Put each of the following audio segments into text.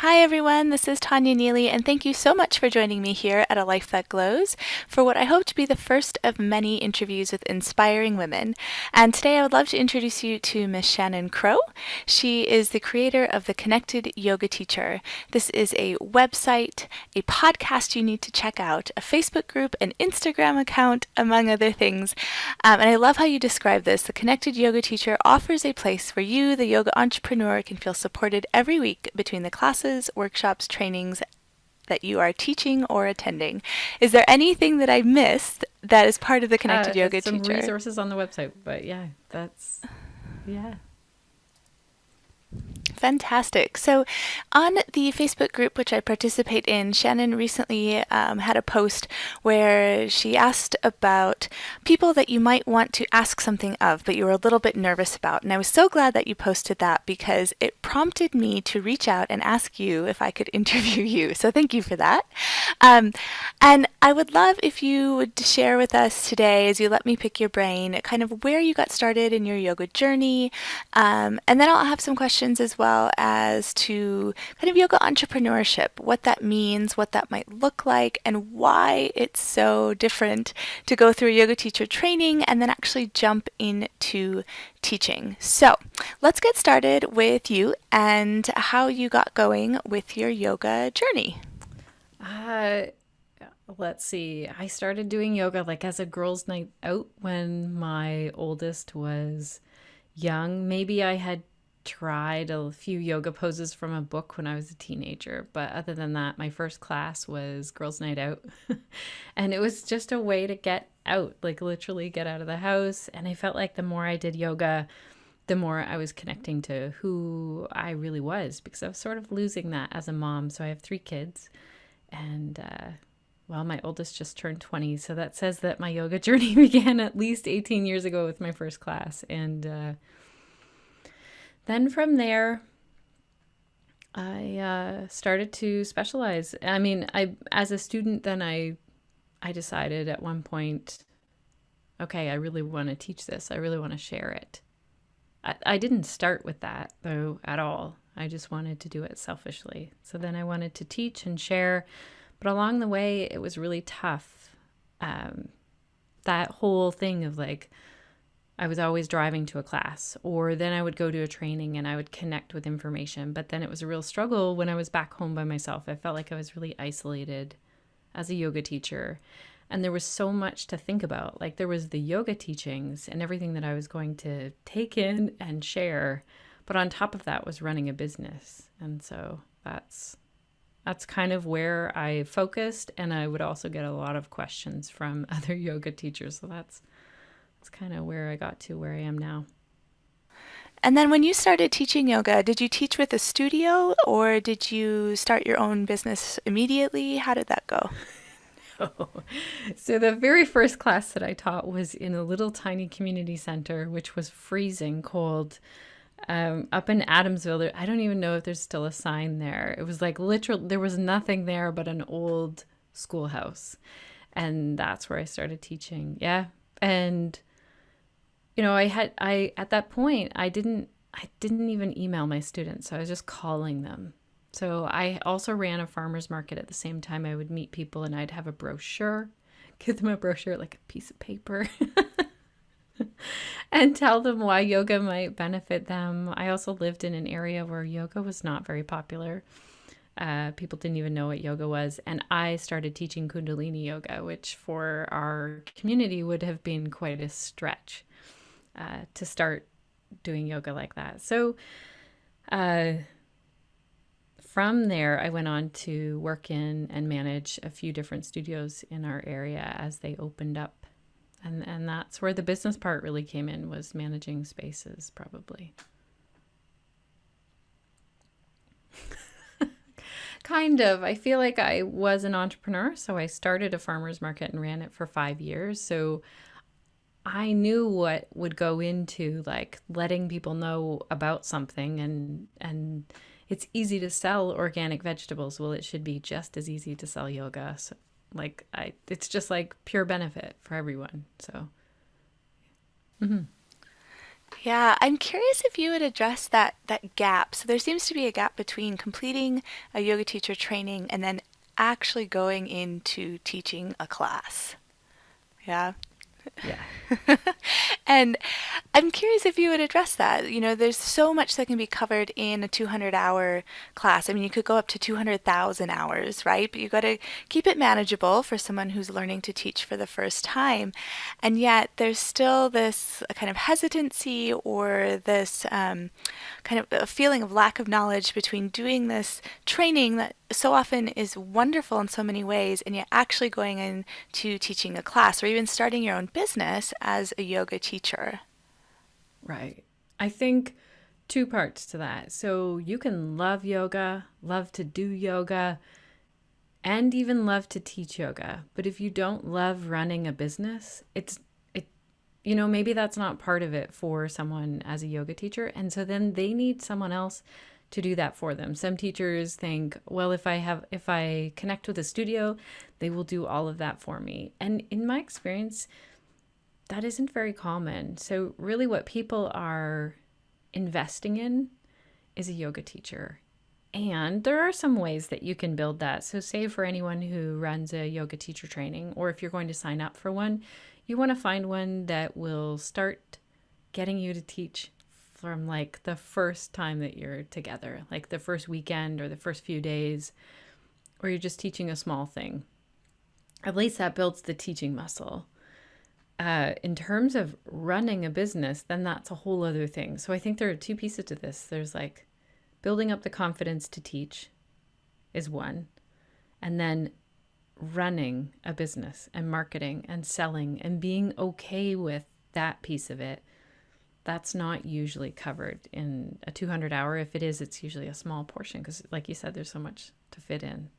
Hi everyone, this is Tanya Neely, and thank you so much for joining me here at A Life That Glows for what I hope to be the first of many interviews with inspiring women. And today I would love to introduce you to Miss Shannon Crow. She is the creator of the Connected Yoga Teacher. This is a website, a podcast you need to check out, a Facebook group, an Instagram account, among other things. And I love how you describe this. The Connected Yoga Teacher offers a place where you, the yoga entrepreneur, can feel supported every week between the classes, workshops, trainings that you are teaching or attending. Is there anything that I missed that is part of the Connected Yoga Some Teacher? resources on the website, but yeah, yeah. Fantastic. So, on the Facebook group, which I participate in, Shannon recently had a post where she asked about people that you might want to ask something of, but you were a little bit nervous about. And I was so glad that you posted that because it prompted me to reach out and ask you if I could interview you. So, thank you for that. Um, and I would love if you would share with us today, as you let me pick your brain, kind of where you got started in your yoga journey. And then I'll have some questions as well as to kind of yoga entrepreneurship, what that means, what that might look like, and why it's so different to go through yoga teacher training and then actually jump into teaching. So let's get started with you and how you got going with your yoga journey. Uh, let's see. I started doing yoga like as a girls' night out when my oldest was young. Maybe I had tried a few yoga poses from a book when I was a teenager, but other than that, my first class was girls' night out. And it was just a way to get out, like literally get out of the house. And I felt like the more I did yoga, the more I was connecting to who I really was because I was sort of losing that as a mom. So I have three kids and well, my oldest just turned 20. So that says that my yoga journey began at least 18 years ago with my first class. And then from there, I started to specialize. I mean, as a student, then I decided at one point, okay, I really want to teach this. I really want to share it. I didn't start with that though at all. I just wanted to do it selfishly. So then I wanted to teach and share, but along the way, it was really tough. That whole thing of like, I was always driving to a class, or then I would go to a training and I would connect with information. But then it was a real struggle when I was back home by myself. I felt like I was really isolated as a yoga teacher. And there was so much to think about. Like there was the yoga teachings and everything that I was going to take in and share. But on top of that was running a business. And so that's kind of where I focused. And I would also get a lot of questions from other yoga teachers. So that's kind of where I got to where I am now. And then when you started teaching yoga, did you teach with a studio or did you start your own business immediately? How did that go? So the very first class that I taught was in a little tiny community center, which was freezing cold, up in Adamsville. I don't even know if there's still a sign there. It was like literal, there was nothing there but an old schoolhouse. And that's where I started teaching. Yeah. And I at that point I didn't even email my students. So I was just calling them. So I also ran a farmer's market at the same time. I would meet people and I'd have a brochure, give them a brochure, like a piece of paper, and tell them why yoga might benefit them. I also lived in an area where yoga was not very popular. People didn't even know what yoga was. And I started teaching Kundalini yoga, which for our community would have been quite a stretch to start doing yoga like that. So uh, from there, I went on to work in and manage a few different studios in our area as they opened up. And that's where the business part really came in, was managing spaces, probably. Kind of. I feel like I was an entrepreneur, so I started a farmer's market and ran it for 5 years. So I knew what would go into like letting people know about something, and it's easy to sell organic vegetables. Well, it should be just as easy to sell yoga. So it's just like pure benefit for everyone. So mhm. Yeah, I'm curious if you would address that gap. So there seems to be a gap between completing a yoga teacher training and then actually going into teaching a class. Yeah. Yeah. And I'm curious if you would address that. You know, there's so much that can be covered in a 200-hour class. I mean, you could go up to 200,000 hours, right? But you got to keep it manageable for someone who's learning to teach for the first time. And yet, there's still this kind of hesitancy or this kind of a feeling of lack of knowledge between doing this training that so often is wonderful in so many ways, and yet actually going into teaching a class or even starting your own business as a yoga teacher. Right. I think two parts to that. So you can love yoga, love to do yoga, and even love to teach yoga. But if you don't love running a business, maybe that's not part of it for someone as a yoga teacher. And so then they need someone else to do that for them. Some teachers think, well, if I connect with a studio, they will do all of that for me. And in my experience, that isn't very common. So really what people are investing in is a yoga teacher. And there are some ways that you can build that. So, say for anyone who runs a yoga teacher training, or if you're going to sign up for one, you want to find one that will start getting you to teach from like the first time that you're together, like the first weekend or the first few days, or you're just teaching a small thing. At least that builds the teaching muscle. In terms of running a business, then that's a whole other thing. So, I think there are two pieces to this. There's like building up the confidence to teach is one, and then running a business and marketing and selling and being okay with that piece of it. That's not usually covered in a 200 hour. If it is, it's usually a small portion because, like you said, there's so much to fit in.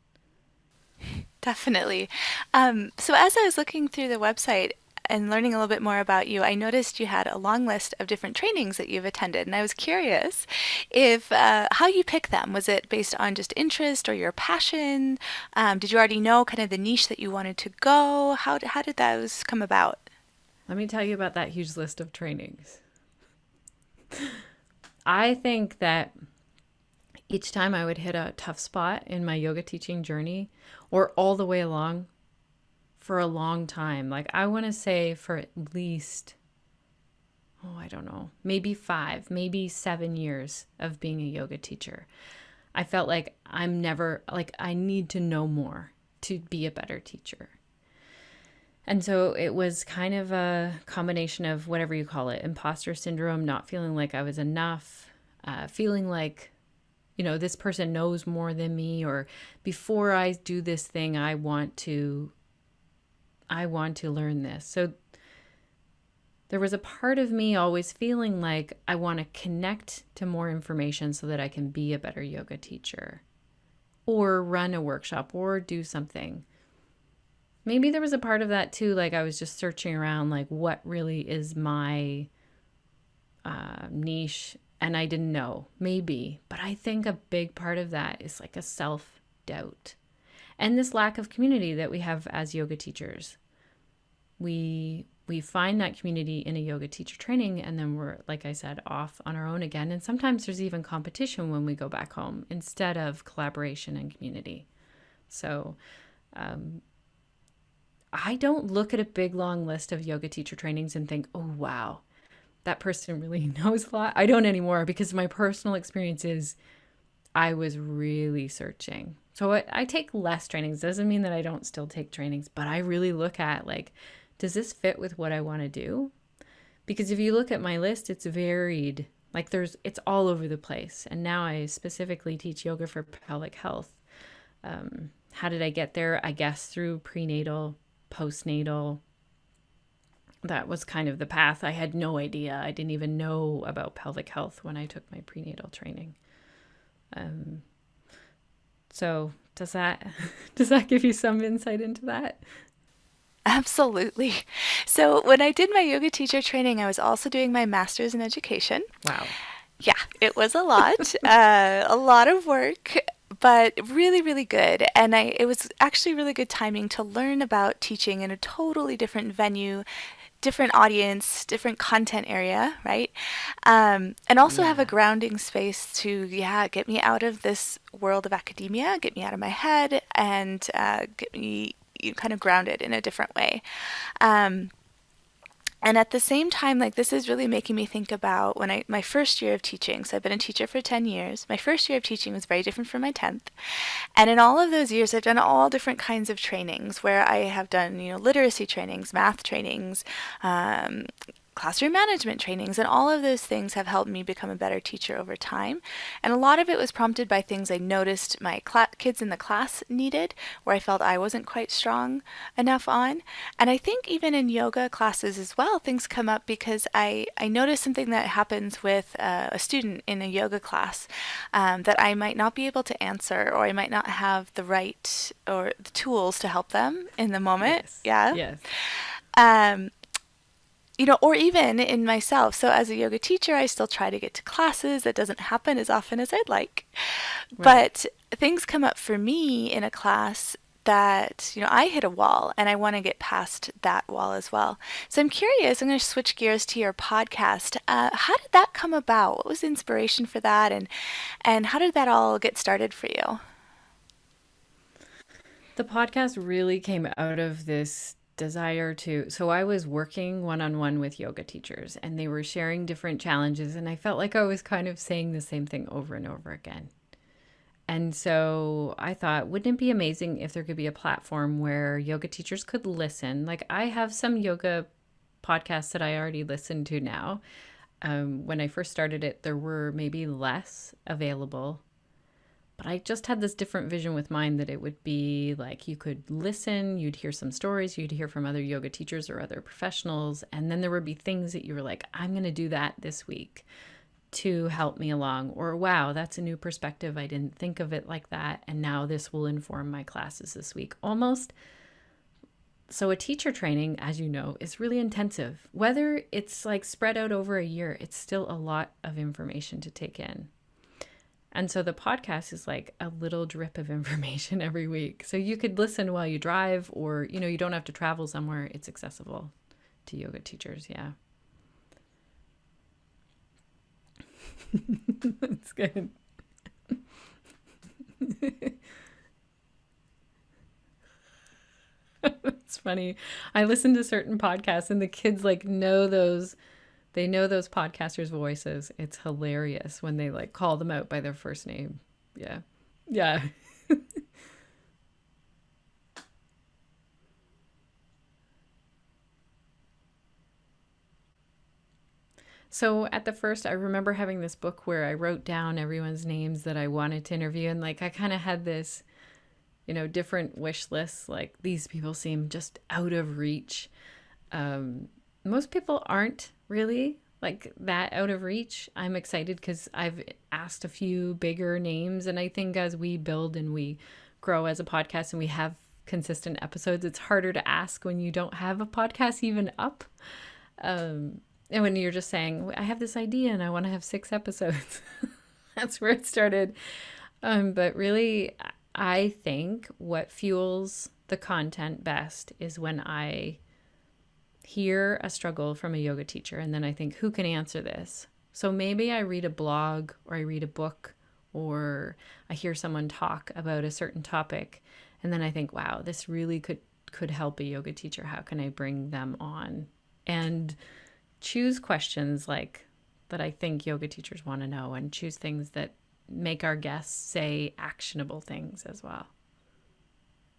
Definitely. So as I was looking through the website and learning a little bit more about you, I noticed you had a long list of different trainings that you've attended, and I was curious if how you picked them. Was it based on just interest or your passion? Did you already know kind of the niche that you wanted to go? How did those come about? Let me tell you about that huge list of trainings. I think that each time I would hit a tough spot in my yoga teaching journey, or all the way along for a long time, like I want to say for at least, I don't know, maybe 5, maybe 7 years of being a yoga teacher, I felt like I need to know more to be a better teacher. And so it was kind of a combination of whatever you call it, imposter syndrome, not feeling like I was enough, feeling like, this person knows more than me, or before I do this thing, I want to learn this. So there was a part of me always feeling like I want to connect to more information so that I can be a better yoga teacher or run a workshop or do something. Maybe there was a part of that too, like I was just searching around, like what really is my niche, and I didn't know, maybe. But I think a big part of that is like a self-doubt and this lack of community that we have as yoga teachers. We find that community in a yoga teacher training, and then we're, like I said, off on our own again. And sometimes there's even competition when we go back home instead of collaboration and community. So I don't look at a big long list of yoga teacher trainings and think, oh, wow, that person really knows a lot. I don't anymore, because my personal experience is I was really searching. So I take less trainings. Doesn't mean that I don't still take trainings, but I really look at like, does this fit with what I want to do? Because if you look at my list, it's varied. Like it's all over the place. And now I specifically teach yoga for pelvic health. How did I get there? I guess through prenatal, postnatal. That was kind of the path. I had no idea. I didn't even know about pelvic health when I took my prenatal training. So does that give you some insight into that? Absolutely. So when I did my yoga teacher training, I was also doing my master's in education. Wow. Yeah, it was a lot of work, but really, really good. And it was actually really good timing to learn about teaching in a totally different venue, different audience, different content area, right? And also have a Yeah. grounding space to, yeah, get me out of this world of academia, get me out of my head, and get me kind of grounded in a different way. Um, and at the same time, like this is really making me think about when my first year of teaching. So I've been a teacher for 10 years. My first year of teaching was very different from my 10th. And in all of those years, I've done all different kinds of trainings where I have done, literacy trainings, math trainings, um, classroom management trainings, and all of those things have helped me become a better teacher over time. And a lot of it was prompted by things I noticed my kids in the class needed, where I felt I wasn't quite strong enough on. And I think even in yoga classes as well, things come up because I notice something that happens with a student in a yoga class that I might not be able to answer, or I might not have the right or the tools to help them in the moment. Yes. Yeah. Yes. Um, or even in myself. So as a yoga teacher, I still try to get to classes. That doesn't happen as often as I'd like. Right. But things come up for me in a class that, I hit a wall and I want to get past that wall as well. So I'm curious, I'm going to switch gears to your podcast. How did that come about? What was the inspiration for that? And how did that all get started for you? The podcast really came out of this desire to. So I was working one on one with yoga teachers and they were sharing different challenges. And I felt like I was kind of saying the same thing over and over again. And so I thought, wouldn't it be amazing if there could be a platform where yoga teachers could listen? Like I have some yoga podcasts that I already listen to now. When I first started it, there were maybe less available. But I just had this different vision with mine that it would be like you could listen, you'd hear some stories, you'd hear from other yoga teachers or other professionals, and then there would be things that you were like, I'm going to do that this week to help me along. Or, wow, that's a new perspective. I didn't think of it like that. And now this will inform my classes this week. Almost. So a teacher training, as you know, is really intensive. Whether it's like spread out over a year, it's still a lot of information to take in. And so the podcast is like a little drip of information every week. So you could listen while you drive, or, you don't have to travel somewhere. It's accessible to yoga teachers. Yeah. That's good. It's funny. I listen to certain podcasts and the kids like they know those podcasters' voices. It's hilarious when they like call them out by their first name. Yeah. Yeah. So at the first, I remember having this book where I wrote down everyone's names that I wanted to interview. And like I kind of had this, different wish lists. Like these people seem just out of reach. Um, Most people aren't really like that out of reach. I'm excited because I've asked a few bigger names. And I think as we build and we grow as a podcast and we have consistent episodes, it's harder to ask when you don't have a podcast even up. And when you're just saying, I have this idea and I want to have 6 episodes, that's where it started. But really, I think what fuels the content best is when I hear a struggle from a yoga teacher and then I think, who can answer this? So maybe I read a blog or I read a book or I hear someone talk about a certain topic and then I think, wow, this really could help a yoga teacher. How can I bring them on? And choose questions like that I think yoga teachers want to know and choose things that make our guests say actionable things as well.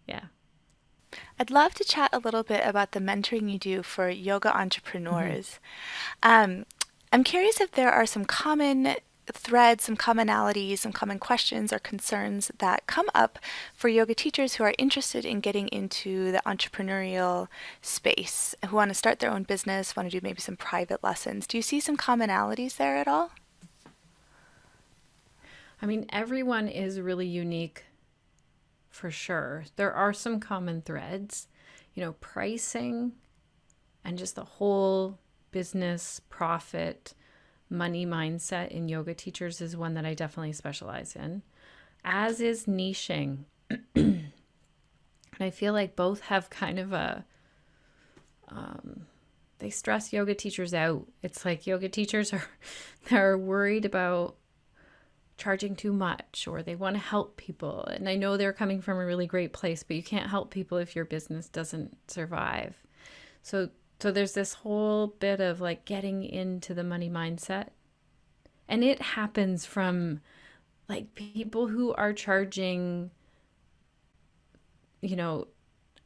Yeah. I'd love to chat a little bit about the mentoring you do for yoga Mm-hmm. entrepreneurs. Um, I'm curious if there are some common threads, some commonalities, some common questions or concerns that come up for yoga teachers who are interested in getting into the entrepreneurial space, who want to start their own business, want to do maybe some private lessons. Do you see some commonalities there at all? I mean, everyone is really unique for sure. There are some common threads, pricing and just the whole business, profit, money mindset in yoga teachers is one that I definitely specialize in, as is niching. And I feel like both have kind of a they stress yoga teachers out. It's like yoga teachers are they're worried about charging too much, or they want to help people. And I know they're coming from a really great place, but you can't help people if your business doesn't survive. So there's this whole bit of like getting into the money mindset. And it happens from like people who are charging, you know,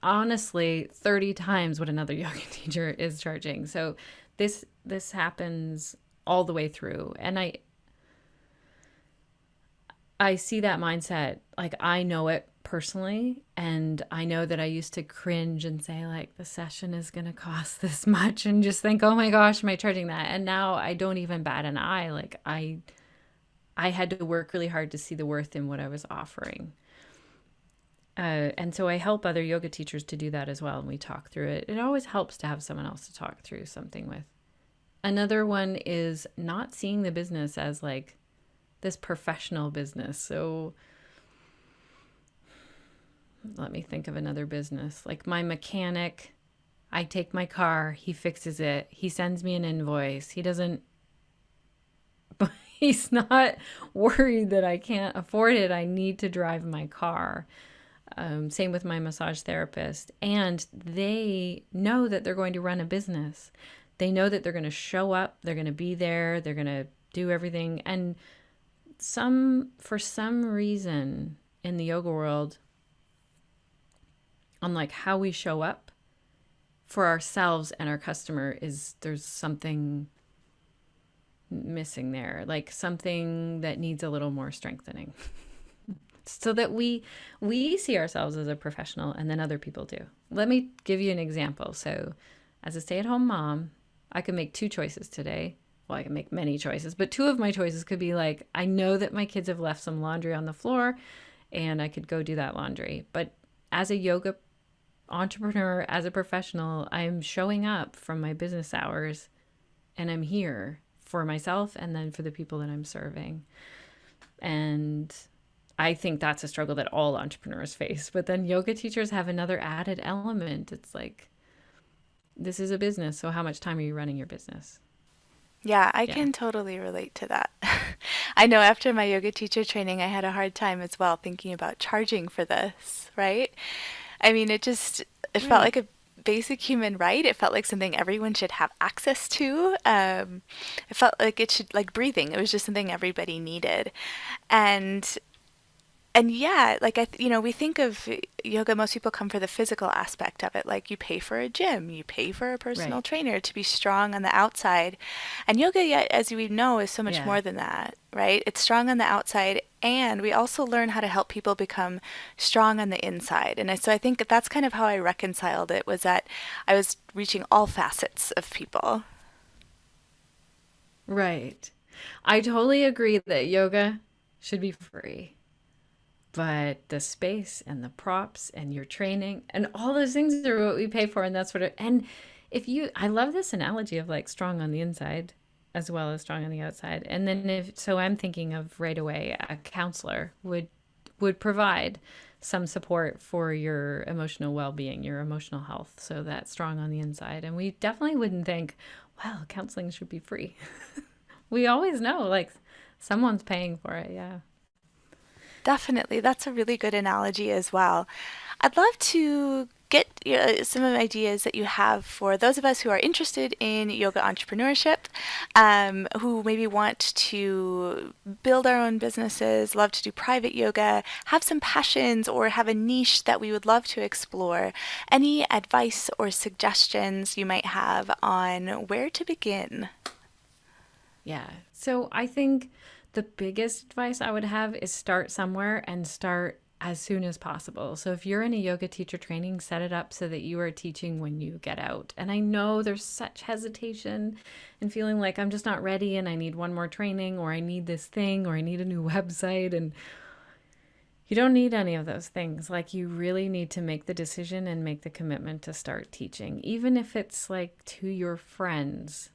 honestly 30 times what another yoga teacher is charging. So this happens all the way through. And I see that mindset, like I know it personally, and I know that I used to cringe and say like the session is going to cost this much and just think, "Oh my gosh, am I charging that?" And now I don't even bat an eye. Like I had to work really hard to see the worth in what I was offering. And so I help other yoga teachers to do that as well, and we talk through it. It always helps to have someone else to talk through something with. Another one is not seeing the business as like this professional business. So let me think of another business. Like my mechanic, I take my car, he fixes it, he sends me an invoice. He's not worried that I can't afford it. I need to drive my car. Same with my massage therapist. And they know that they're going to run a business. They know that they're going to show up, they're going to be there, they're going to do everything. And for some reason in the yoga world, on like how we show up for ourselves and our customer, there's something missing there, like something that needs a little more strengthening. So that we see ourselves as a professional, and then other people do. Let me give you an example. So as a stay-at-home mom, I could make two choices today. Well, I can make many choices, but two of my choices could be like, I know that my kids have left some laundry on the floor and I could go do that laundry. But as a yoga entrepreneur, as a professional, I'm showing up from my business hours and I'm here for myself and then for the people that I'm serving. And I think that's a struggle that all entrepreneurs face. But then yoga teachers have another added element. It's like, this is a business, so how much time are you running your business? Yeah, I Yeah. can totally relate to that. I know after my yoga teacher training, I had a hard time as well thinking about charging for this, right? I mean, it felt Right. like a basic human right. It felt like something everyone should have access to. It felt like it should, like breathing, it was just something everybody needed. And yeah, like we think of yoga, most people come for the physical aspect of it. Like you pay for a gym, you pay for a personal Right. trainer to be strong on the outside. And yoga, yet, as we know, is so much Yeah. more than that, right? It's strong on the outside, and we also learn how to help people become strong on the inside. So I think that's kind of how I reconciled it, was that I was reaching all facets of people. Right. I totally agree that yoga should be free. But the space and the props and your training and all those things are what we pay for. And that's and I love this analogy of like strong on the inside as well as strong on the outside. And then so I'm thinking of right away, a counselor would provide some support for your emotional well-being, your emotional health. So that's strong on the inside. And we definitely wouldn't think, well, counseling should be free. We always know like someone's paying for it. Yeah. Definitely. That's a really good analogy as well. I'd love to get some of the ideas that you have for those of us who are interested in yoga entrepreneurship, who maybe want to build our own businesses, love to do private yoga, have some passions, or have a niche that we would love to explore. Any advice or suggestions you might have on where to begin? Yeah. So I think the biggest advice I would have is start somewhere and start as soon as possible. So if you're in a yoga teacher training, set it up so that you are teaching when you get out. And I know there's such hesitation and feeling like I'm just not ready and I need one more training, or I need this thing, or I need a new website. And you don't need any of those things. Like you really need to make the decision and make the commitment to start teaching, even if it's like to your friends,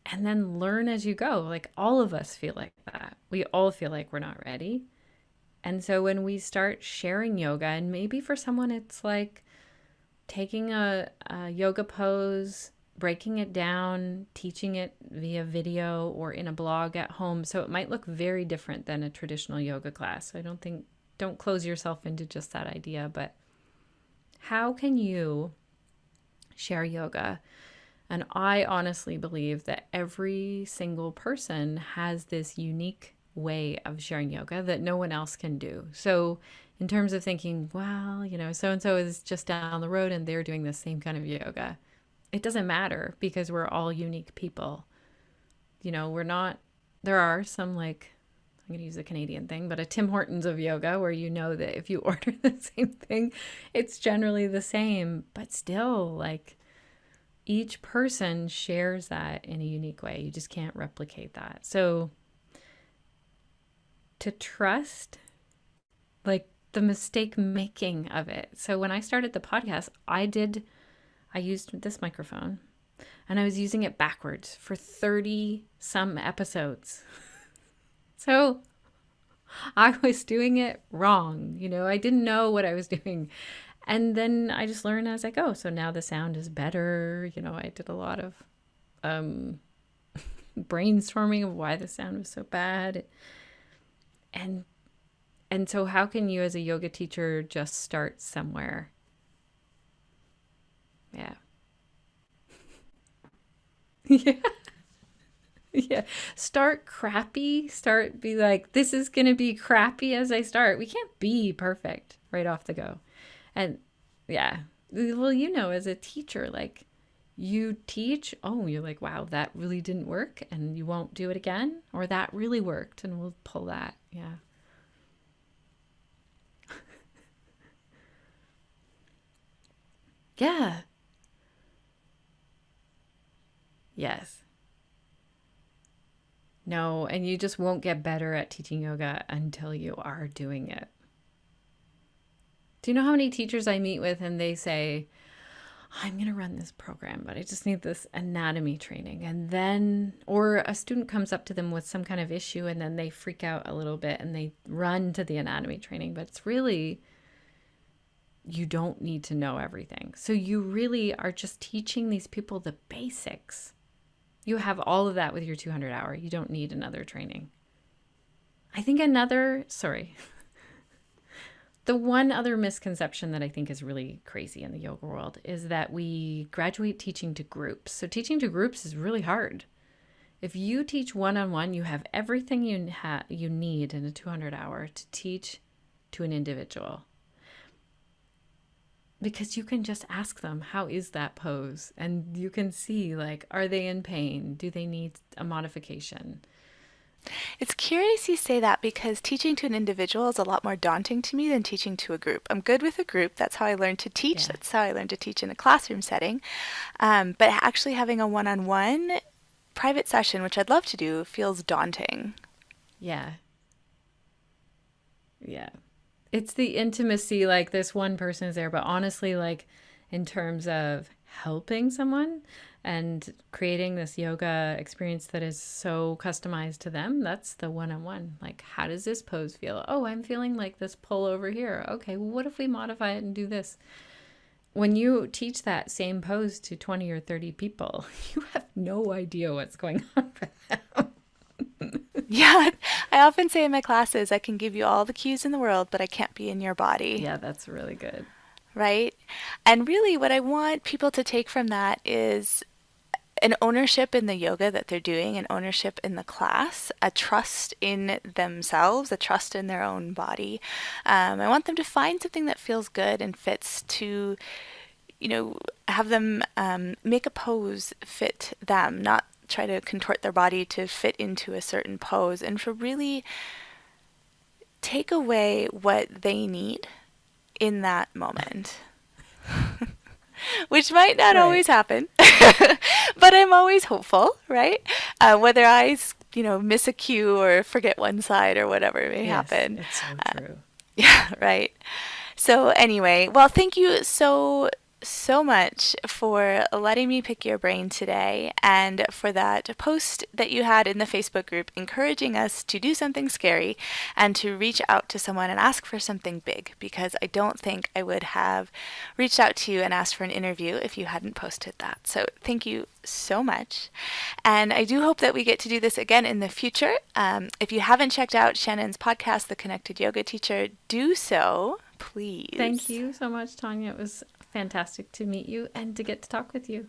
and then learn as you go. Like all of us feel like that. We all feel like we're not ready. And so when we start sharing yoga, and maybe for someone it's like taking a yoga pose breaking it down, teaching it via video or in a blog at home. So it might look very different than a traditional yoga class. I don't close yourself into just that idea, but how can you share yoga? And I honestly believe that every single person has this unique way of sharing yoga that no one else can do. So in terms of thinking, well, so and so is just down the road and they're doing the same kind of yoga, it doesn't matter because we're all unique people. We're not, there are some, like, I'm going to use a Canadian thing, but a Tim Hortons of yoga where that if you order the same thing, it's generally the same, but still, like, each person shares that in a unique way. You just can't replicate that. So to trust, like, the mistake making of it. So when I started the podcast, I used this microphone and I was using it backwards for 30 some episodes. So I was doing it wrong. I didn't know what I was doing. And then I just learned as I go. So now the sound is better. I did a lot of brainstorming of why the sound was so bad. And so how can you as a yoga teacher just start somewhere? Yeah. Yeah. Yeah. Start crappy. Be like, this is going to be crappy as I start. We can't be perfect right off the go. And yeah, well, as a teacher, like, you teach, oh, you're like, wow, that really didn't work and you won't do it again, or that really worked and we'll pull that. Yeah. Yeah. Yes. No, and you just won't get better at teaching yoga until you are doing it. Do you know how many teachers I meet with and they say, I'm going to run this program, but I just need this anatomy training. And then, or a student comes up to them with some kind of issue and then they freak out a little bit and they run to the anatomy training. But it's really, you don't need to know everything. So you really are just teaching these people the basics. You have all of that with your 200 hour. You don't need another training. I think the one other misconception that I think is really crazy in the yoga world is that we graduate teaching to groups. So teaching to groups is really hard. If you teach one-on-one, you have everything you need in a 200 hour to teach to an individual. Because you can just ask them, how is that pose? And you can see, like, are they in pain? Do they need a modification? It's curious you say that because teaching to an individual is a lot more daunting to me than teaching to a group. I'm good with a group. That's how I learned to teach. Yeah. That's how I learned to teach in a classroom setting. But actually having a one-on-one private session, which I'd love to do, feels daunting. Yeah. Yeah. It's the intimacy, like, this one person is there, but honestly, like, in terms of helping someone and creating this yoga experience that is so customized to them, that's the one-on-one. Like, how does this pose feel? Oh, I'm feeling like this pull over here. Okay, well, what if we modify it and do this? When you teach that same pose to 20 or 30 people, you have no idea what's going on for them. Yeah, I often say in my classes, I can give you all the cues in the world, but I can't be in your body, Yeah, that's really good. right? And really, what I want people to take from that is an ownership in the yoga that they're doing, an ownership in the class, a trust in themselves, a trust in their own body. I want them to find something that feels good and fits to, have them make a pose fit them, not try to contort their body to fit into a certain pose, and to really take away what they need in that moment. Which might not Right. always happen, but I'm always hopeful, right? Whether I, miss a cue or forget one side or whatever may Yes, happen. it's so Uh, true. yeah, right. So anyway, well, thank you so so much for letting me pick your brain today and for that post that you had in the Facebook group encouraging us to do something scary and to reach out to someone and ask for something big, because I don't think I would have reached out to you and asked for an interview if you hadn't posted that. So thank you so much. And I do hope that we get to do this again in the future. If you haven't checked out Shannon's podcast, The Connected Yoga Teacher, do so, Thank please. you so much, Tanya. It was fantastic to meet you and to get to talk with you.